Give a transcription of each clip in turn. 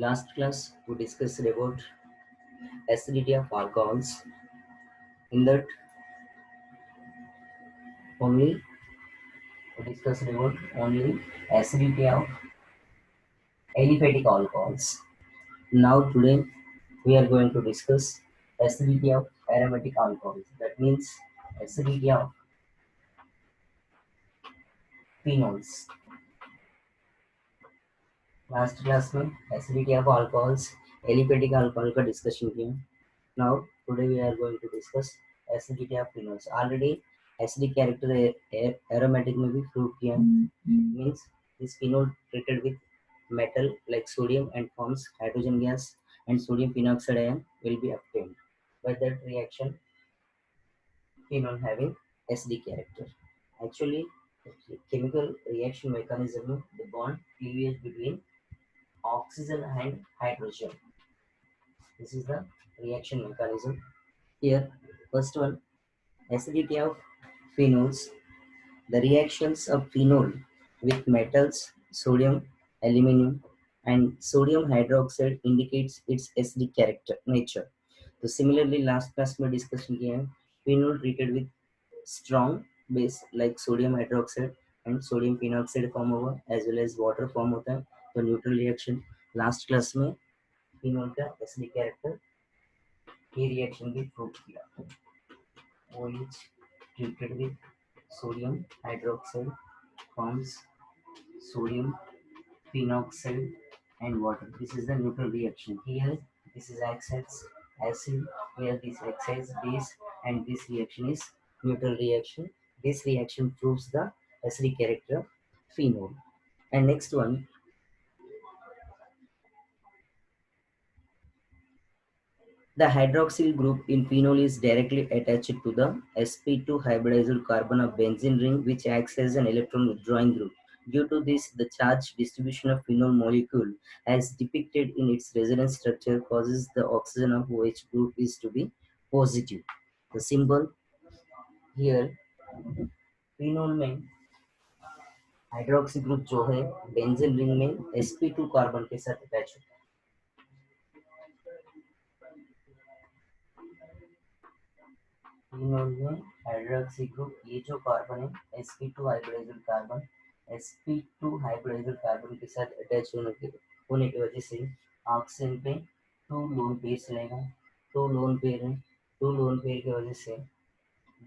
Last class we discussed about acidity of alcohols. In that only we discussed about only acidity of aliphatic alcohols. Now today we are going to discuss acidity of aromatic alcohols. That means acidity of phenols. Last class में acidity of alcohols aliphatic alcohol का discussion किया. Now today we are going to discuss acidity of phenols. Already acidic character aromatic में भी prove किया. Means this phenol treated with metal like sodium and forms hydrogen gas and sodium phenoxide ion will be obtained by that reaction phenol having acidic character. Actually, the chemical reaction mechanism, the bond cleavage between oxygen and hydrogen. This is the reaction mechanism. Here, first one, acidity of phenols. The reactions of phenol with metals, sodium, aluminum, and sodium hydroxide indicates its acidic character nature. So similarly, last class में discussion किया है, phenol treated with strong base like sodium hydroxide and sodium phenoxide form होगा as well as water form होता है. तो neutral reaction last class में phenol का acidic character ये reaction भी prove किया. OH treated with sodium hydroxide forms sodium phenoxide and water. This is the neutral reaction. Here this is acts as acid, here this acts as base, and this reaction is neutral reaction. This reaction proves the acidic character of phenol. And next one, the hydroxyl group in phenol is directly attached to the sp2 hybridized carbon of benzene ring, which acts as an electron withdrawing group. Due to this, the charge distribution of phenol molecule, as depicted in its resonance structure, causes the oxygen of OH group is to be positive. The symbol here, phenol में hydroxy group जो है benzene ring में sp2 carbon के साथ attach होता है. Phenol में hydroxy group ये जो कार्बन है sp2 hybridised carbon sp2 hybridised carbon के साथ अटैच होने की वजह से ऑक्सीजन पे टू लोन पेयर्स रहेगा. टू लोन पेयर की वजह से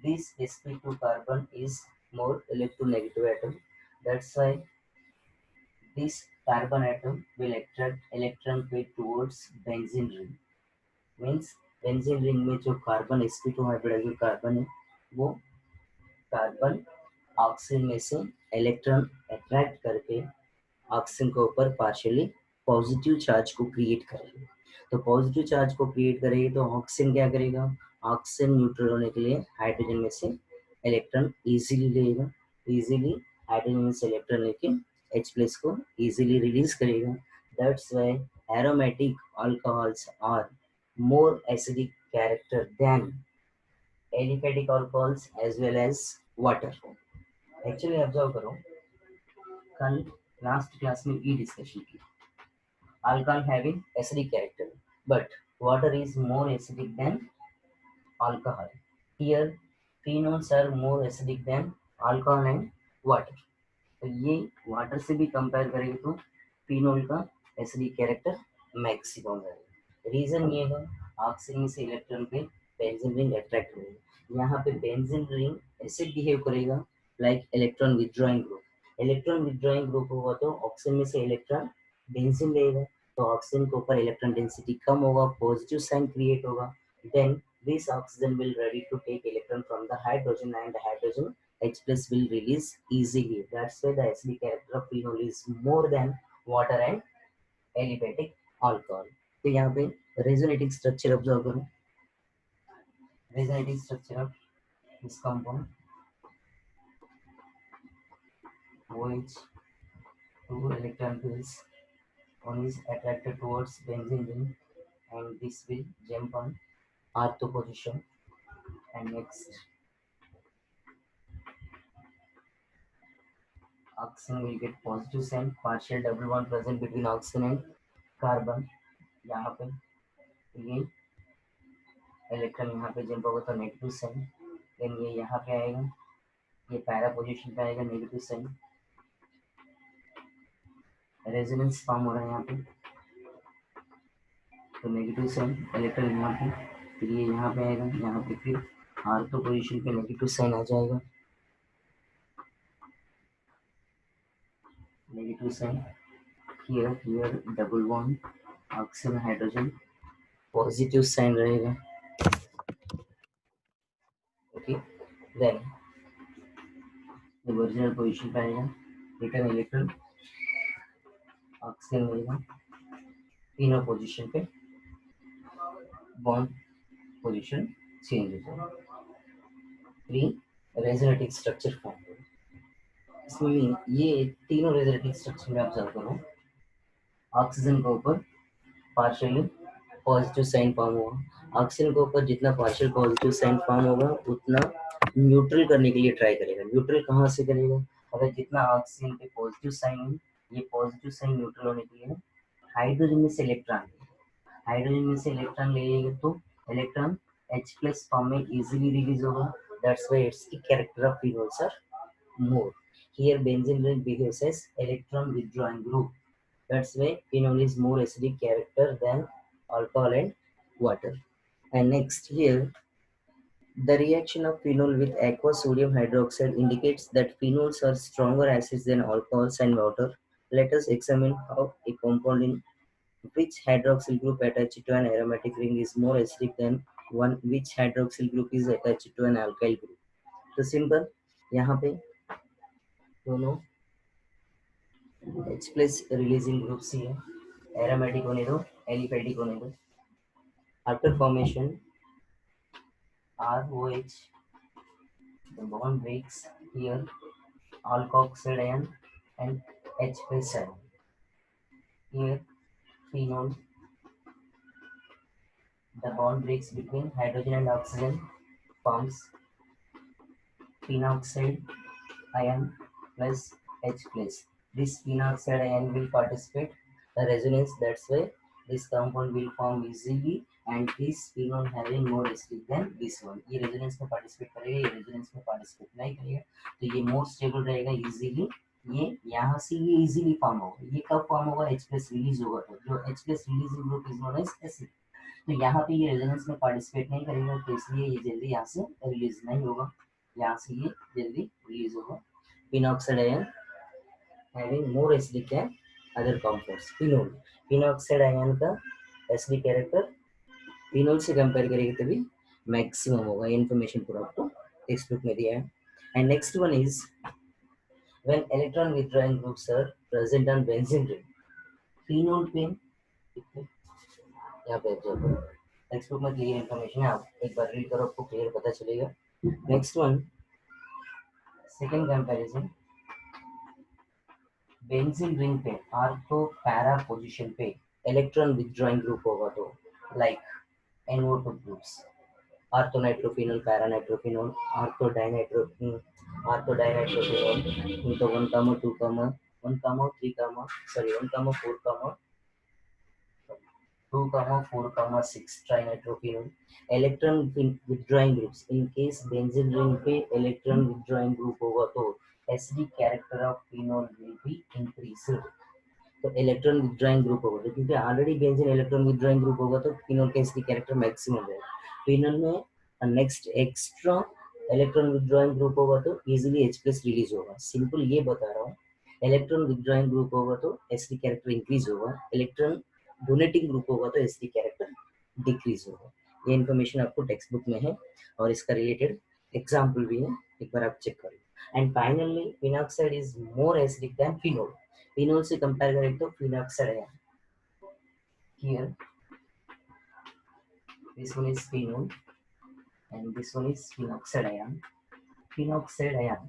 this sp2 carbon is more electronegative atom. That's why this carbon atom will attract electron pair towards benzene ring. Means benzene ring में जो कार्बन sp2 हाइब्रिडाइज्ड कार्बन है वो carbon oxygen में से electron attract करके ऑक्सीजन के ऊपर partially positive charge को क्रिएट करेगी. तो पॉजिटिव चार्ज को क्रिएट करेगी तो ऑक्सीजन क्या करेगा, ऑक्सीजन न्यूट्रल होने के लिए हाइड्रोजन में से इलेक्ट्रॉन इजीली लेगा. इजीली हाइड्रोजन में से इलेक्ट्रॉन लेके H प्लस को इजीली रिलीज करेगा. That's why aromatic alcohols are more acidic character than aliphatic alcohols as well as water. Actually observe करो, कल लास्ट क्लास में ये डिस्कशन की, alcohol having acidic character but water is more acidic than alcohol. Here phenols are more acidic than alcohol and water. तो ये water से भी compare करेंगे तो फिनोल का एसिडिक कैरेक्टर मैक्सिमम है. रीजन ये है ऑक्सीजन से इलेक्ट्रॉन पे बेंजीन रिंग अट्रैक्ट होगी. यहाँ पे बेंजीन रिंग ऐसे बिहेव करेगा like electron withdrawing group. Electron withdrawing group होगा तो ऑक्सीजन में से इलेक्ट्रॉन बेंजीन लेगा तो ऑक्सीजन के ऊपर इलेक्ट्रॉन डेंसिटी कम होगा, पॉजिटिव साइन क्रिएट होगा. Then this oxygen will ready to take electron from the hydrogen and the hydrogen H plus will release easily. That's why the acidic character of phenol is more than water and aliphatic alcohol. तो यहाँ पे resonating structure observe करो. Resonating structure of this compound OH, two electron pairs, one is attracted towards benzene ring and this will jump on ortho position. And next oxygen will get positive sign, partial double bond present between oxygen and carbon यहाँ पे, ये electron यहाँ पे jump होगा तो negative sign, then ये यहाँ पे आएगा, ये पैरा पोजीशन पे आएगा, नेगेटिव साइन, रेजोनेंस फॉर्म हो रहा है यहाँ पे, तो नेगेटिव साइन इलेक्ट्रॉन यहाँ पे, फिर ये यहाँ पे आएगा, यहाँ पे फिर आर्थो पोजीशन पे नेगेटिव साइन आ जाएगा, negative sign, here double bond oxygen hydrogen, positive sign रहेगा, ओके, देन ओरिजिनल पोजीशन पे आएगा, रिटर्न इलेक्ट्रॉन ऑक्सीजन मिलेगा, तीनों पोजीशन पे बॉन्ड पोजीशन चेंज हो जाएगा, थ्री रेजोनेटिव स्ट्रक्चर फॉर्म होगा। इसमें ये तीनों रेजोनेटिव स्ट्रक्चर में ऑब्जर्व करो, ऑक्सीजन के ऊपर पार्शियली पॉजिटिव साइन फॉर्म होगा, ऑक्सीजन के ऊपर जितना पार्शियल पॉजिटिव साइन फॉर्म होगा उतना न्यूट्रल करने के लिए ट्राई करेगा। न्यूट्रल कहाँ से करेगा, अगर जितना ऑक्सीजन पे पॉजिटिव साइन है, ये पॉजिटिव साइन न्यूट्रल होने के लिए हाइड्रोजन में से इलेक्ट्रॉन, हाइड्रोजन में से इलेक्ट्रॉन लेगा तो इलेक्ट्रॉन H प्लस फॉर्म में इजीली रिलीज होगा, that's why it's the character of phenols are more. Here benzene ring behaves as electron withdrawing group, that's why phenol is more acidic character than alcohol and water. And next here, the reaction of phenol with aqueous sodium hydroxide indicates that phenols are stronger acids than alcohols and water. Let us examine how a compound in which hydroxyl group attached to an aromatic ring is more acidic than one which hydroxyl group is attached to an alkyl group. तो simple यहाँ पे दोनों H plus releasing group सी है, aromatic होने दो, aliphatic होने दो, after formation ROH, the bond breaks here, alkoxide ion and H plus ion, here phenol, the bond breaks between hydrogen and oxygen, forms phenoxide ion plus H plus. This phenoxide ion will participate the resonance, that's why this compound will form easily and this phenol having more acidic than this one. ये resonance में participate करेगा, ये resonance में participate नहीं करेगा, तो ये more stable रहेगा easily, ये यहाँ से ये easily form होगा, ये कब form होगा, H plus release होगा, तो जो H plus releasing group is known as acid, तो यहाँ पे ये resonance में participate नहीं करेगा, तो इसलिए ये जल्दी यहाँ से release नहीं होगा, यहाँ से ये जल्दी release होगा, phenoxide ion having more acidic than other compounds. phenol, phenoxide ion का acidic character phenol से कंपेयर करेंगे तभी मैक्सिमम होगा, इन्फॉर्मेशन पूरा आपको टेक्स्ट बुक में दिया है। And next one is when electron withdrawing groups are present on benzene ring, phenol पे यहाँ पे ऑब्जर्व करो, टेक्स्ट बुक में क्लियर इन्फॉर्मेशन है, आप एक बार रीड करो आपको क्लियर पता चलेगा। Next one, second comparison, benzene ring पे आर्थो पैरा पोजीशन पे इलेक्ट्रॉन विथड्रॉइंग ग्रुप होगा तो like NO2 groups, ortho nitrophenol, para nitrophenol, ortho dinitrophenol, तो 1, 2, 1, 3, sorry 1, 4, 2, 4, 6 trinitrophenol, electron withdrawing groups, in case benzene ring पे electron withdrawing group होगा तो acidic character of phenol will be increased, तो electron withdrawing group होगा, क्योंकि already benzene electron withdrawing group होगा तो phenol का एसिडिक कैरेक्टर मैक्सिमम रहेगा, फिनोल में next extra electron withdrawing group होगा तो इजीली H प्लस रिलीज होगा, सिंपल ये बता रहा हूँ, इलेक्ट्रॉन विथड्रॉइंग ग्रुप होगा तो एसिडिक कैरेक्टर इंक्रीज होगा, इलेक्ट्रॉन डोनेटिंग ग्रुप होगा तो एसिडिक कैरेक्टर डिक्रीज होगा, ये इन्फॉर्मेशन आपको टेक्स्ट बुक में है और इसका रिलेटेड एग्जाम्पल भी है, एक बार आप चेक करो। And finally phenoxide is more acidic then phenol, phenol से कंपेयर करें तो phenoxide ion, here this one is phenol and this one is phenoxide ion, phenoxide ion,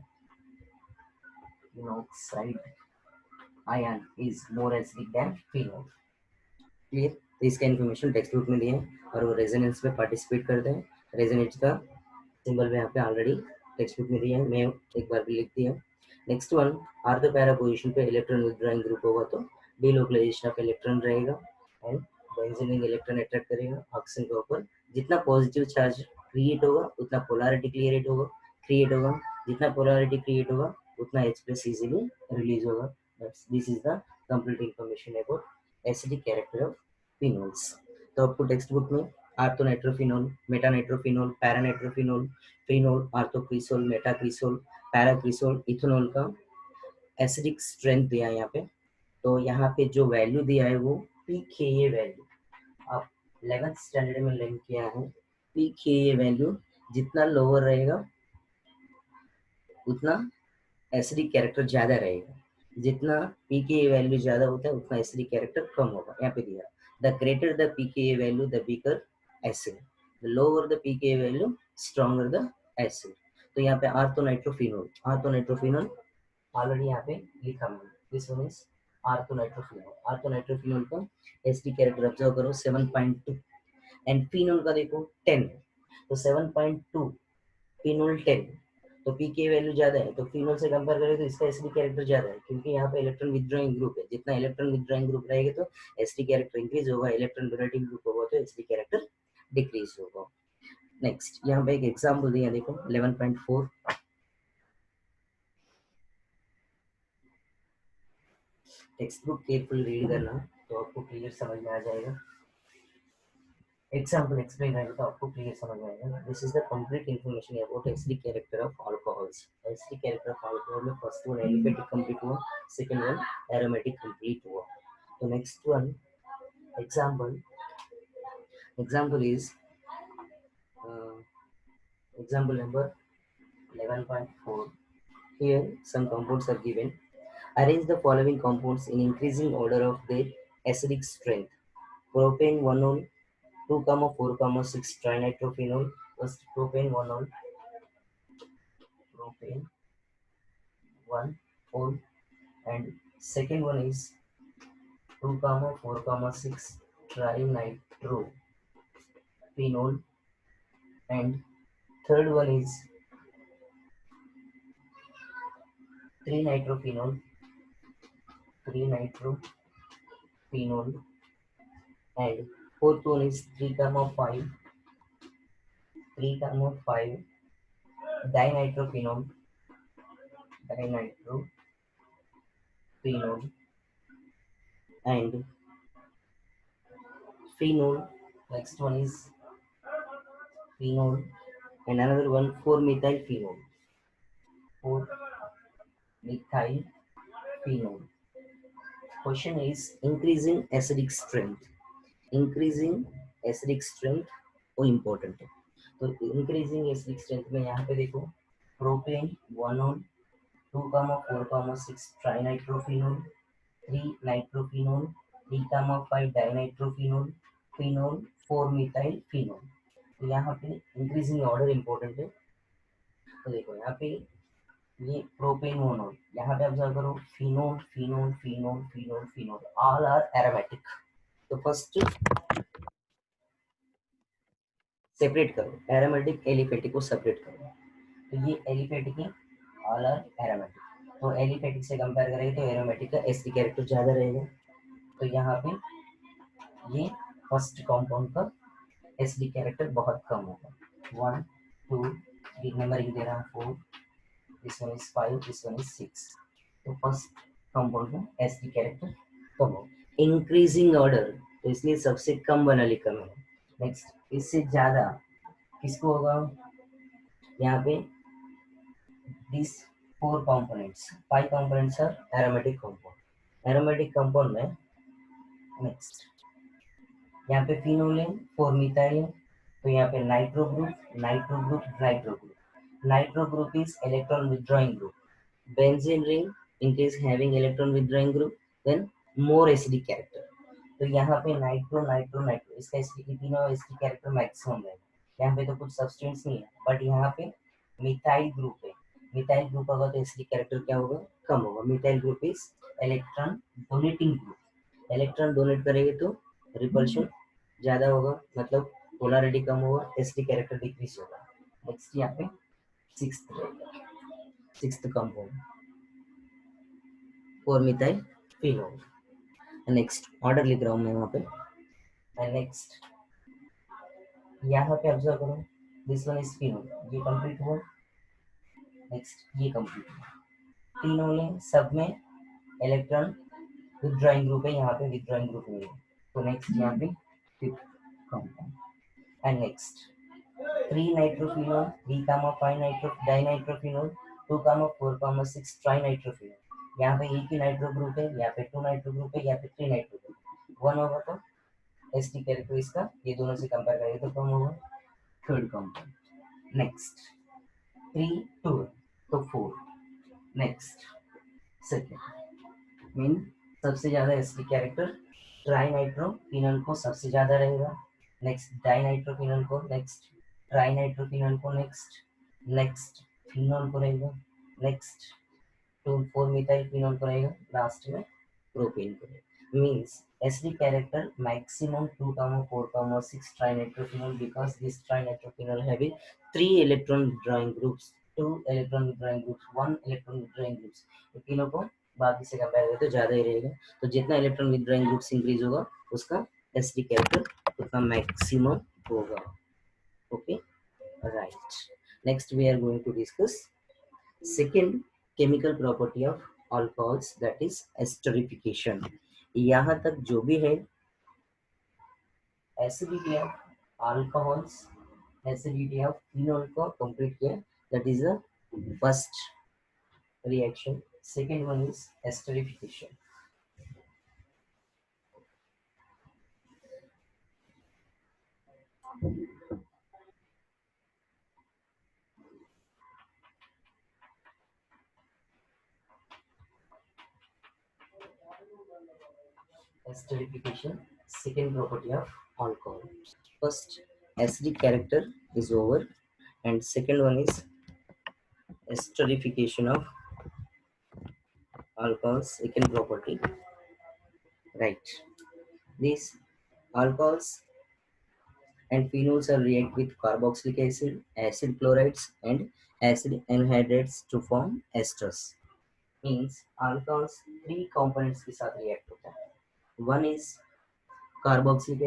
phenoxide ion is more acidic than phenol, clear, तो इसका information text book में दिया है और वो रेजोनेंस में पार्टिसिपेट करते हैं, रेजोनेंस का सिंबल में यहाँ पे ऑलरेडी टेक्स्ट बुक में दिया है, मैं एक बार भी लिख दिया। Next one, ortho para position पे इलेक्ट्रॉन विथड्रॉइंग ग्रुप होगा तो डीलोकलाइजेशन ऑफ इलेक्ट्रॉन रहेगा, and benzene ring electron attract करेगा ऑक्सीजन के ऊपर, जितना पॉजिटिव चार्ज क्रिएट होगा उतना पोलैरिटी क्रिएट होगा, जितना पोलैरिटी क्रिएट होगा उतना H प्लस इजीली रिलीज होगा। This is the complete information about acidic character of phenols. तो आपको टेक्स्ट बुक में आर्थोनाइट्रोफिनोल, मेटानाइट्रोफिनोल, पैरानाइट्रोफिनोल, फिनोल, आर्थोक्रिसोल, मेटाक्रिसोल, पैराक्रिसोल, इथेनॉल का एसिडिक स्ट्रेंथ दिया है यहाँ पे। तो यहाँ पे जो वैल्यू दिया है वो pKa वैल्यू आप 11th स्टैंडर्ड में लर्न किया है। pKa वैल्यू जितना लोअर रहेगा उतना एसिडिक कैरेक्टर ज्यादा रहेगा, जितना pKa वैल्यू ज्यादा होता है उतना एसिडिक कैरेक्टर कम होगा। यहाँ पे दिया the greater the pKa value the weaker acid, the lower the pKa value stronger the acid. तो यहाँ पे आर्थोनाइट्रोफिनोल ऑलरेडी यहाँ पे लिखा मैंने, दिस वन इज आर्थोनाइट्रोफिनोल का एसिडिक कैरेक्टर ऑब्जर्व करो 7.2 एंड फिनोल का देखो 10, तो 7.2 फिनोल 10, तो पीके वैल्यू ज्यादा है, तो फिनोल से कंपेयर करें तो इसका एसिडिक कैरेक्टर ज्यादा है, क्योंकि यहाँ पे इलेक्ट्रॉन विथड्रॉइंग ग्रुप है, जितना इलेक्ट्रॉन विथड्रॉइंग ग्रुप रहेगा तो एसिडिक कैरेक्टर इंक्रीज होगा, इलेक्ट्रॉन डोनेटिंग ग्रुप होगा तो एसिडिक कैरेक्टर डिक्रीज होगा। नेक्स्ट यहाँ पे एक एग्जाम्पल दिया देखो 11.4, टेक्स्ट बुक केयरफुल रीड करना तो आपको क्लियर समझ में आ जाएगा। एग्जाम्पल एक्सप्लेन करेंगे तो आपको क्लियर समझ में आएगा। This is the complete information about acidic character of alcohols. Acidic character of alcohol में फर्स्ट वन एलिफेटिक कंप्लीट हुआ, सेकंड वन एरोमेटिक कंप्लीट हुआ। तो next one example is example number 11.4. Here some compounds are given. Arrange the following compounds in increasing order of their acidic strength. Propane 1-ol, 2,4,6 trinitrophenol. First propane 1-ol, propane 1-ol, and second one is 2,4,6 trinitrophenol, and third one is 3-nitrophenol, and fourth one is 3,5 dinitrophenol, and phenol. Next one is phenol, and another one 4-methyl phenol. 4-methyl phenol. Question is increasing acidic strength. Increasing acidic strength वो important है। तो increasing acidic strength में यहाँ पे देखो propane 1-ol, 2,4,6 ट्राइनाइट्रोफिनोल, 3-नाइट्रोफिनोल, 3,5 डाइनाइट्रोफिनोल, phenol, 4-मिथाइल phenol. तो यहाँ पे इंक्रीजिंग ऑर्डर इम्पोर्टेंट है। तो देखो यहाँ पे ये प्रोपेन 1-ol, यहाँ पे ऑब्जर्व करो phenol phenol phenol phenol phenol all are aromatic. तो फर्स्ट सेपरेट करो, एरोमेटिक एलिफेटिक को सेपरेट करो। तो ये एलिफेटिक है, ऑल आर एरोमेटिक। तो एलिफेटिक से कंपेयर करेंगे तो एरोमेटिक का एसिडिक कैरेक्टर ज्यादा रहेगा। तो यहाँ पे ये फर्स्ट कंपाउंड का एसिडिक कैरेक्टर बहुत कम होगा। 1 2 3 नंबरिंग दे रहा है 4, this one is 5, this one is 6। तो फर्स्ट कंपाउंड का एसिडिक कैरेक्टर कम होगा। इंक्रीजिंग ऑर्डर, तो इसलिए सबसे कम वाला लिखा मैंने। नेक्स्ट इससे ज्यादा किसको होगा, यहाँ पे these 4 components, 5 components are aromatic compound। aromatic compound में नेक्स्ट यहाँ पे फिनोल है, 4-मिथाइल है, तो यहाँ पे nitro group is electron withdrawing group. Benzene ring increase having electron withdrawing group, then more acidic character. तो यहाँ पे नाइट्रो इसका तीनों एसिडिक कैरेक्टर मैक्सिमम है। यहाँ पे तो कुछ सब्सटेंस नहीं है, बट यहाँ पे मिथाइल ग्रुप है। मिथाइल ग्रुप होगा तो एसिडिक कैरेक्टर क्या होगा, कम होगा। Methyl group is electron donating group, electron donate करेंगे तो रिपल्शन ज्यादा होगा, मतलब पोलैरिटी कम होगा, एसिडिक कैरेक्टर डिक्रीज होगा। नेक्स्ट यहाँ पे sixth compound four methyl phenol. Next order लिख रहा हूँ मैं वहाँ पे एंड नेक्स्ट यहाँ पे ऑब्जर्व करो, दिस वन इज फिनोल, ये कंप्लीट हुआ। नेक्स्ट ये कंप्लीट हुआ, तीनों में सब में इलेक्ट्रॉन विथड्रॉइंग ग्रुप है, यहाँ पे विथड्रॉइंग ग्रुप नहीं है। तो नेक्स्ट यहाँ पे fifth compound and next 3 nitrophenol, 3 comma 5 डाइनाइट्रोफिनोल, 2 comma 4 comma 6 ट्राइनाइट्रोफिनोल। यहाँ पे एक ही नाइट्रो ग्रुप है, यहाँ पे 2 नाइट्रो ग्रुप है, यहाँ पे 3 नाइट्रो ग्रुप। 1 होगा तो एसटी कैरेक्टर इसका, ये दोनों से कंपेयर करेंगे तो कम होगा। थर्ड कंपाउंड नेक्स्ट 3 2 तो 4। नेक्स्ट सेकेंड मीन सबसे ज्यादा एसटी कैरेक्टर ट्राइनाइट्रोफिनोल को सबसे ज्यादा रहेगा। नेक्स्ट डाइनाइट्रोफिनोल को, नेक्स्ट ट्राइनाइट्रोफिनोल को, नेक्स्ट फिनोल को रहेगा, नेक्स्ट 4 मिथाइल फिनोल को रहेगा, लास्ट में प्रोपेन को रहेगा। Means SD character maximum 2 comma 4 comma 6 trinitrophenol because this trinitrophenol having 3 electron withdrawing groups, 2 electron withdrawing groups, 1 electron withdrawing groups। तो तीनों को बाकी से कंपेयर करें तो ज्यादा ही रहेगा। तो जितना इलेक्ट्रॉन विथड्रॉइंग ग्रुप्स इंक्रीज होगा उसका एसडी कैरेक्टर उतना मैक्सिमम होगा। Okay right, next we are going to discuss second chemical property of alcohols, that is esterification। यहाँ तक जो भी है acidity of alcohols, acidity of phenol को complete किया, that is the first reaction। second one is esterification। esterification, second property of alcohol। First acidic character is over and second one is esterification of alcohol's second property, right? These alcohols and phenols are react with carboxylic acid, acid chlorides and acid anhydrides to form esters। Means alcohols 3 components के साथ react होता है। One is carboxylic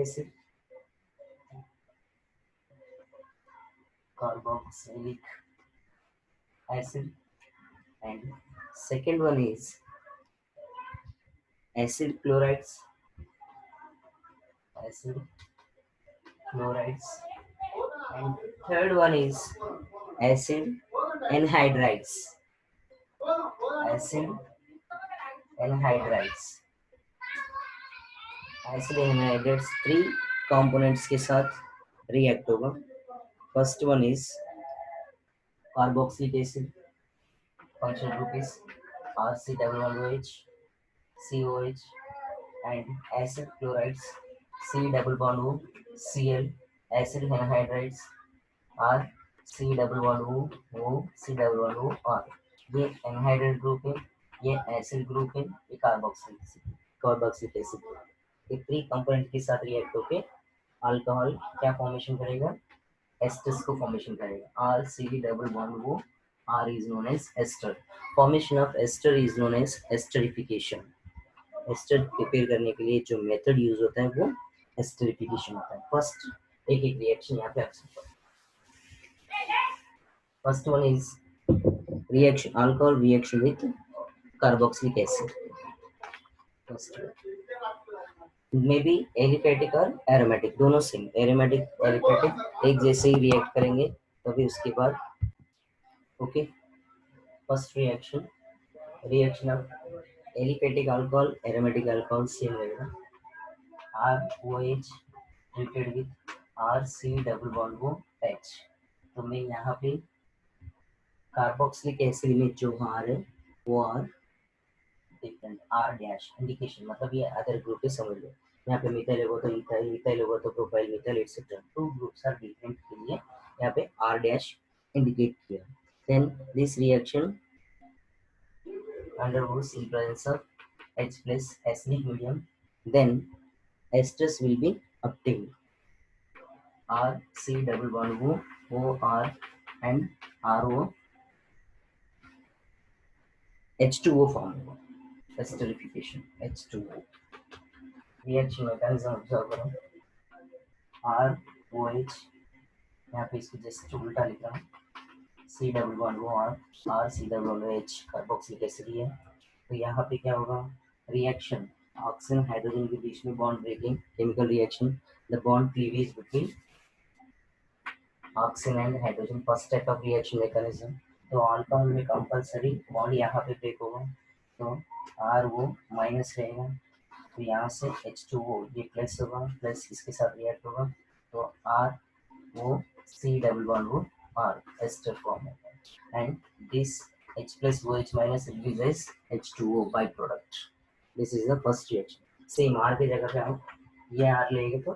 acid, and second one is acid chlorides, acid chlorides, and third one is acid anhydrides, acid anhydrides। acid anhydrides 3 components के साथ react होगा। first one is carboxylic acid, functional group is RC double bond OH, COH, and acid chlorides C double bond O, Cl, acid anhydrides R C double bond O, C double bond O R। ये anhydride group है, ये acid group है, ये carboxylic acid. ये 3 component के साथ react होके alcohol क्या फॉर्मेशन करेगा, एस्टर्स को फॉर्मेशन करेगा। आर सी डबल बॉन्ड वो R is known as ester. Formation of ester is known as esterification. Ester prepare करने के लिए जो मेथड यूज होता है वो एस्टरिफिकेशन होता है। फर्स्ट एक एक रिएक्शन यहाँ पे ऑब्जर्व करो। First one is reaction, alcohol reaction with carboxylic acid। first may be aliphatic और एरोमेटिक, दोनों सेम, एरोमेटिक एलिफेटिक एक जैसे ही रिएक्ट करेंगे तभी उसके बाद okay. First reaction, reaction of aliphatic alcohol aromatic alcohol same रहेगा। ROH treated with RC double bond वो H। तो मैं यहाँ पे कार्बोक्सिलिक एसिड में जो R है वो R different, R dash indication, मतलब ये अदर ग्रुप है, समझ लो। यहाँ पे मिथाइल होगा तो इथाइल, इथाइल होगा तो propyl methyl etcetera, 2 groups are different के लिए यहाँ पे R डैश इंडिकेट किया। Then this reaction undergoes in presence of H plus acidic medium, then esters will be obtained। R C double bond O R and RO H2O form होगा, esterification H2O। Reaction mechanism observe करो। ROH, यहाँ पे इसको just उल्टा लिख रहा हूँ, C R C H carboxylic acid है। तो यहाँ पे क्या होगा, रिएक्शन ऑक्सीजन हाइड्रोजन के बीच में bond breaking chemical reaction, the bond cleavage between oxygen and hydrogen, first type of reaction mechanism. तो अल्कोहल में कंपलसरी बॉन्ड यहाँ पे ब्रेक होगा, तो RO माइनस रहेगा, तो यहाँ से H2O ये प्लस होगा, प्लस इसके साथ रिएक्ट होगा, तो ROC R एस्टर फॉर्म होगा, and this H plus OH minus releases H2O by product. This is the first reaction. Same R की जगह पे आप ये R लेंगे तो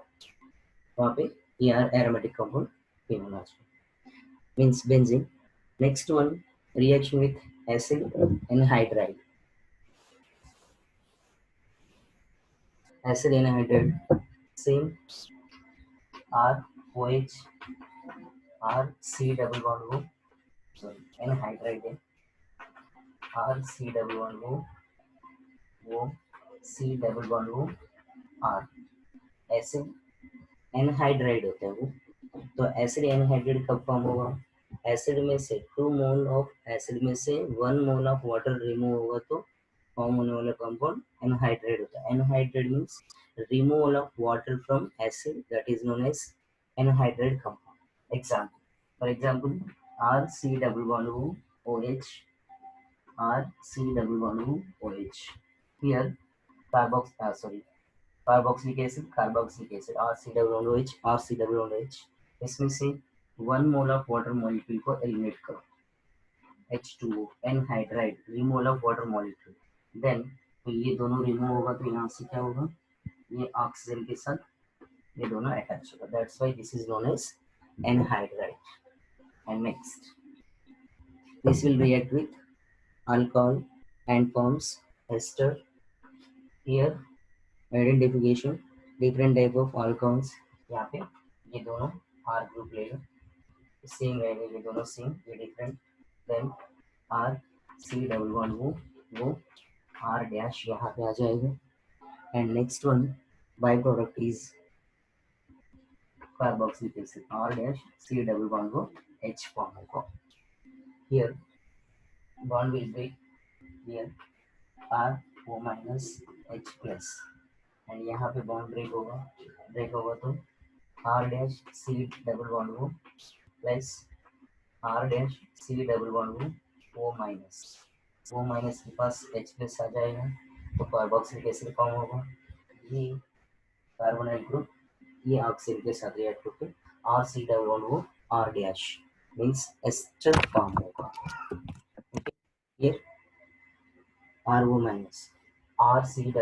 वहाँ पे ये R aromatic compound came होना चाहिए, means benzene. Next one, reaction with acid anhydride. Acid anhydride, same ROH RC sorry anhydride RC R acid anhydride होता है वो। तो एसिड एनहाइड्राइड कब फॉर्म होगा, एसिड में से 2 मोल ऑफ एसिड में से 1 मोल ऑफ वाटर रिमूव होगा तो फॉर्म होने वाला कंपाउंड एनहाइड्राइड होता है। Anhydride means removal of water from acid, that is known as anhydride compound. Example, for example RC OH RC here carboxylic acid RC इसमें से 1 मोल ऑफ वाटर मॉलिक्यूल को eliminate करो, H2O anhydride, removal of water molecule, then तो ये दोनों remove होगा तो यहाँ से क्या होगा, ये ऑक्सीजन के साथ ये दोनों अटैच होगा, that's why this is known as anhydride. And next, this will react with alcohol and forms ester. Here identification, different type of alcohols, यहाँ पे ये दोनों R ग्रुप लेगा, सेम रहेगा, ये दोनों सेम, ये डिफरेंट, देन RC वो R डैश यहाँ पे आ जाएगा, and next one by product is carboxylic acid R dash C वो H फॉर्म होगा, here bond will break, here RO minus H plus, and यहाँ पे बॉन्ड ब्रेक होगा तो R डैश C वो plus R dash C O minus के पास H plus आ जाएगा, तो कार्बोक्सिलिक एसिड फॉर्म होगा, ये कार्बोनाइल ग्रुप ये ऑक्सीजन के साथ रिएक्ट होकर RC R dash means ester form होगा। ये RO minus RC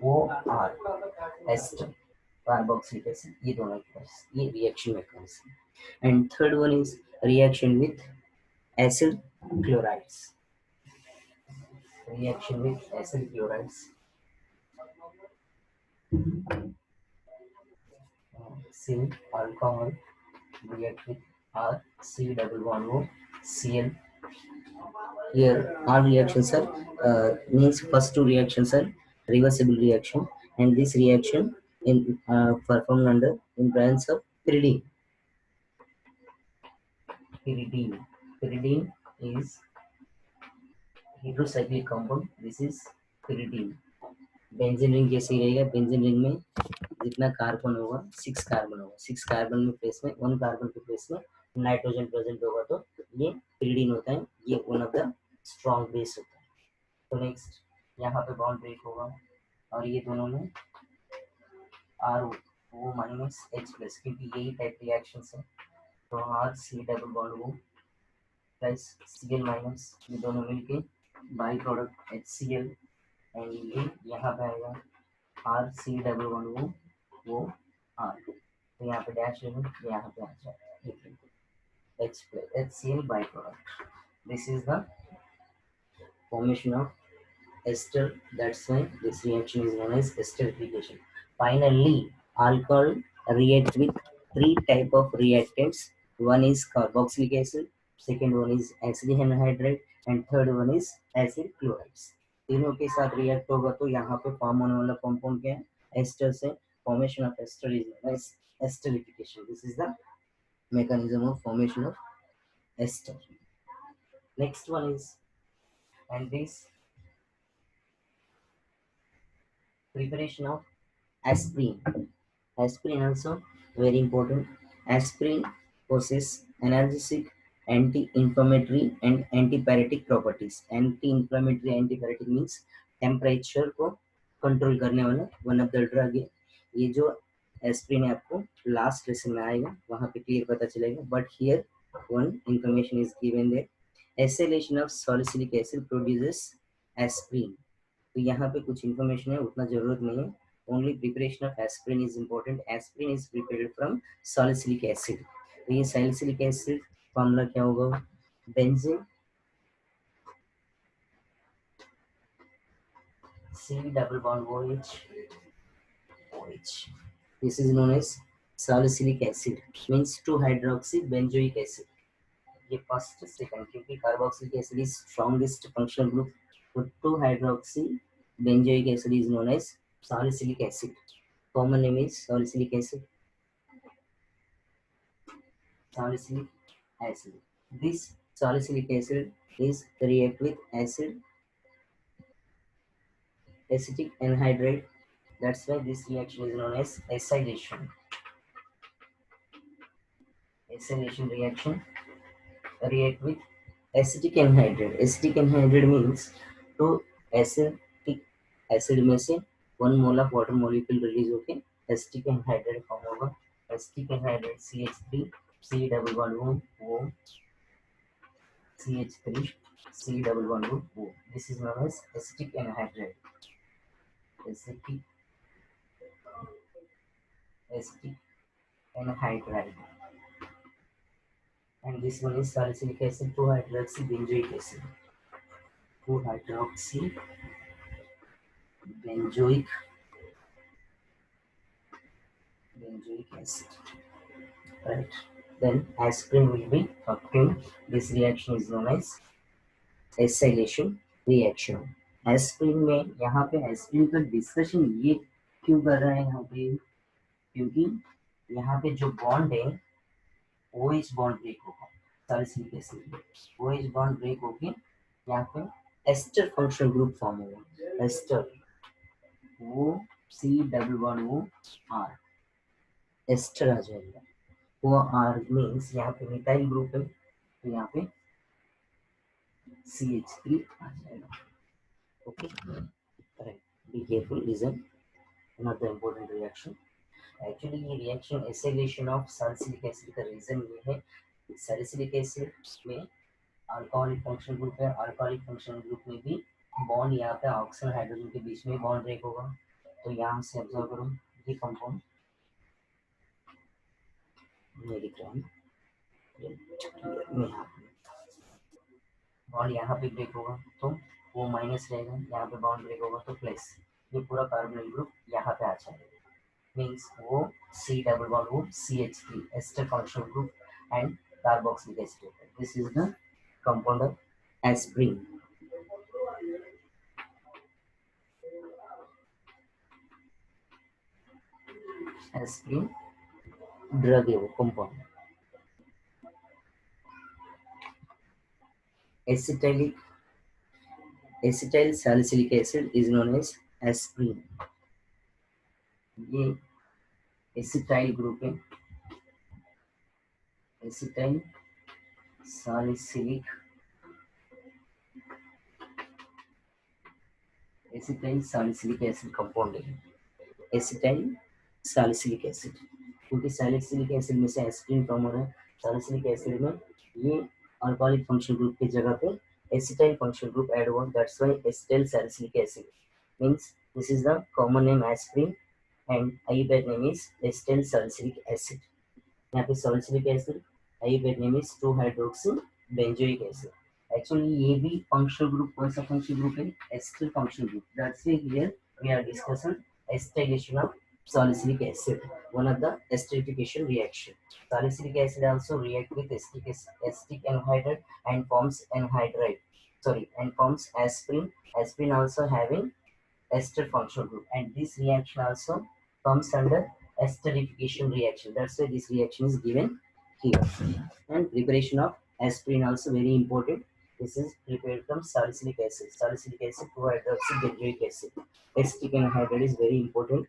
OR ester carboxylic acid, ये दोनों के पास ये reaction mechanism. And third one is reaction with acid chlorides, reaction with acid chlorides, same alcohol react with RC Here all reactions are means first two reactions are reversible reaction, and this reaction in performed under in presence of pyridine. Pyridine is heterocyclic compound, this is pyridine. Benzene ring जैसे ही रहेगा, benzene ring में जितना carbon होगा 6 carbon होगा, 6 carbon में place में 1 carbon के place में नाइट्रोजन प्रेजेंट होगा, तो ये pyridine होता है, ये one of the strong base होता है। तो नेक्स्ट यहाँ पे बॉन्ड ब्रेक होगा और ये दोनों में RO माइनस H प्लस, क्योंकि यही टाइप रिएक्शन है, तो RC प्लस Cl माइनस, ये दोनों मिलके बाई प्रोडक्ट HCl, एंड ये यहाँ पे आएगा RC वो R, तो यहाँ पे डैश लेंगे, यहाँ पे आ जाएगा H plus HCl by product. This is the formation of ester, that's why this reaction is known as esterification. Finally, alcohol react with 3 type of reactants. One is carboxylic acid, second one is acid anhydride, and third one is acid chlorides. तीनों के साथ react होगा तो यहाँ पे form होने वाला compound क्या है, ester से formation of ester is known as esterification. This is the mechanism of formation of ester. Next one is, and this preparation of aspirin. Aspirin also very important. Aspirin possesses analgesic, anti-inflammatory and antipyretic properties. Anti-inflammatory, antipyretic means temperature को control करने वाला one of the drug है. ये जो aspirin है आपको last lesson में आएगा, वहां पे क्लियर पता चलेगा. But here one information is given there. Acylation of salicylic acid produces aspirin. तो यहाँ पे कुछ इंफॉर्मेशन है, उतना जरूरत नहीं है. Only preparation of aspirin is important. Aspirin is prepared from salicylic acid. तो ये सॉलिसिलिक एसिड फॉर्मूला क्या होगा? Benzene C double bond OH. OH. This is known as salicylic acid. Means 2-hydroxy benzoic acid. ये first second, क्योंकि carboxylic acid is strongest functional group. तो 2-hydroxy benzoic acid is known as salicylic acid. Common name is salicylic acid. Salicylic acid. This salicylic acid is react with acid, acetic anhydride. That's why this reaction is known as acylation. Acylation reaction react with acetic anhydride. Acetic anhydride means तो acetic acid में से 1 mole of water molecule release होके acetic anhydride form होगा. Acetic anhydride CH3 C double bond O CH3 C double bond O. This is known as acetic anhydride. Acetic anhydride. And this one is salicylic acid, 2-hydroxy benzoic acid. 2-hydroxy benzoic acid. Right. Then aspirin will be obtained. This reaction is known as acylation reaction. Aspirin में यहाँ पे aspirin का discussion ये क्यों कर रहे हैं यहाँ पे? क्योंकि यहाँ पे जो बॉन्ड है OH बॉन्ड ब्रेक होगा सैलिसिलिक एसिड में. OH बॉन्ड ब्रेक होके यहाँ पे एस्टर फंक्शनल ग्रुप फॉर्म होगा. Ester O C double bond O R ester आ जाएगा. वो R मीन्स यहाँ पे मिथाइल ग्रुप है, तो यहाँ पे CH3 आ जाएगा. Okay, right. Be careful, listen. Not the important reaction. Actually ये reaction acylation of salicylic acid का रीजन ये है. सैलिसिलिक एसिड में अल्कोहलिक फंक्शनल ग्रुप है. अल्कोहलिक फंक्शनल ग्रुप में भी बॉन्ड यहाँ पे ऑक्सीजन हाइड्रोजन के बीच में बॉन्ड ब्रेक होगा. तो यहाँ से ऑब्जर्व करो, ये कंपाउंड ये दिख रहा है, बॉन्ड यहाँ पे ब्रेक होगा तो वो माइनस रहेगा, यहाँ पे बॉन्ड ब्रेक होगा तो प्लस. ये पूरा कार्बोनिल ग्रुप यहाँ पे आ जाएगा. मीन्स वो C double bond O CH3 ester functional group and carboxylic acid. This is the compound of aspirin. Aspirin drug है वो compound. Acetyl salicylic acid is known as aspirin. ये acetyl group है. Acetyl salicylic acid compound है. Acetyl salicylic acid, क्योंकि salicylic acid में से aspirin form हो रहा है. सैलिसिलिक एसिड में ये अल्कोहलिक फंक्शनल ग्रुप की जगह पे एसिटाइल फंक्शनल ग्रुप ऐड हुआ. That's why acetyl salicylic acid. Means this is the common name aspirin and IUPAC name is acetyl salicylic acid. यहाँ पे salicylic acid, IUPAC name is 2-hydroxy benzoic acid. Actually ये भी functional group कौन सा functional group है? Ester functional group. That's why here we are discussing acetylation of salicylic acid, one of the esterification reaction. Salicylic acid also react with acetic anhydride and forms anhydride. And forms aspirin. Aspirin also having ester functional group, and this reaction also comes under esterification reaction. That's why this reaction is given here. And preparation of aspirin also very important. This is prepared from salicylic acid. Salicylic acid, 2-hydroxy benzoic acid. Acetic anhydride is very important.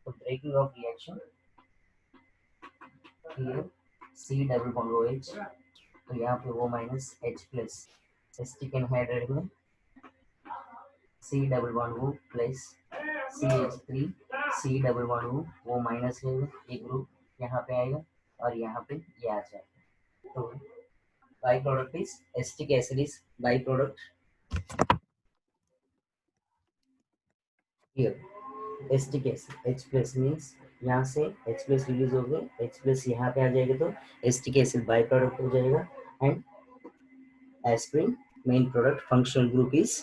So breaking of reaction here, C double bond OH, तो यहाँ पे O minus H plus acetic anhydride में C double bond O plus CH3 C double bond O minus है एक group यहाँ पे आएगा और यहाँ पे ये आ जाएगा. तो byproduct is acetic acid is byproduct here. acetic acid H plus means यहाँ से H plus रिलीज हो गए, H plus यहाँ पे आ जाएगा तो acetic acid byproduct हो जाएगा. And aspirin main product, functional group is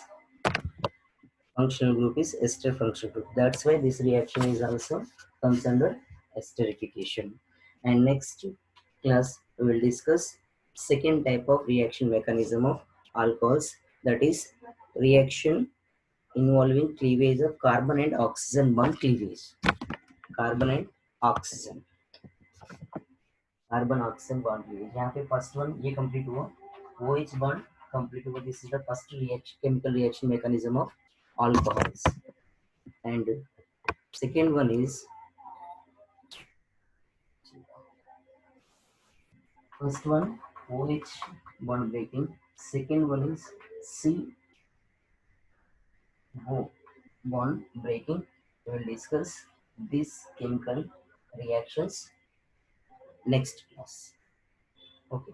ester functional group. That's why this reaction is also comes under esterification. And next class we will discuss second type of reaction mechanism of alcohols, that is reaction involving cleavage of carbon and oxygen bond cleavage. Carbon and oxygen bond cleavage. यहाँ पे first one ये complete हुआ, OH bond complete हुआ. This is the first reaction, chemical reaction mechanism of alcohols. And second one is, first one OH bond breaking, second one is CO bond breaking. We will discuss these chemical reactions next class. Okay.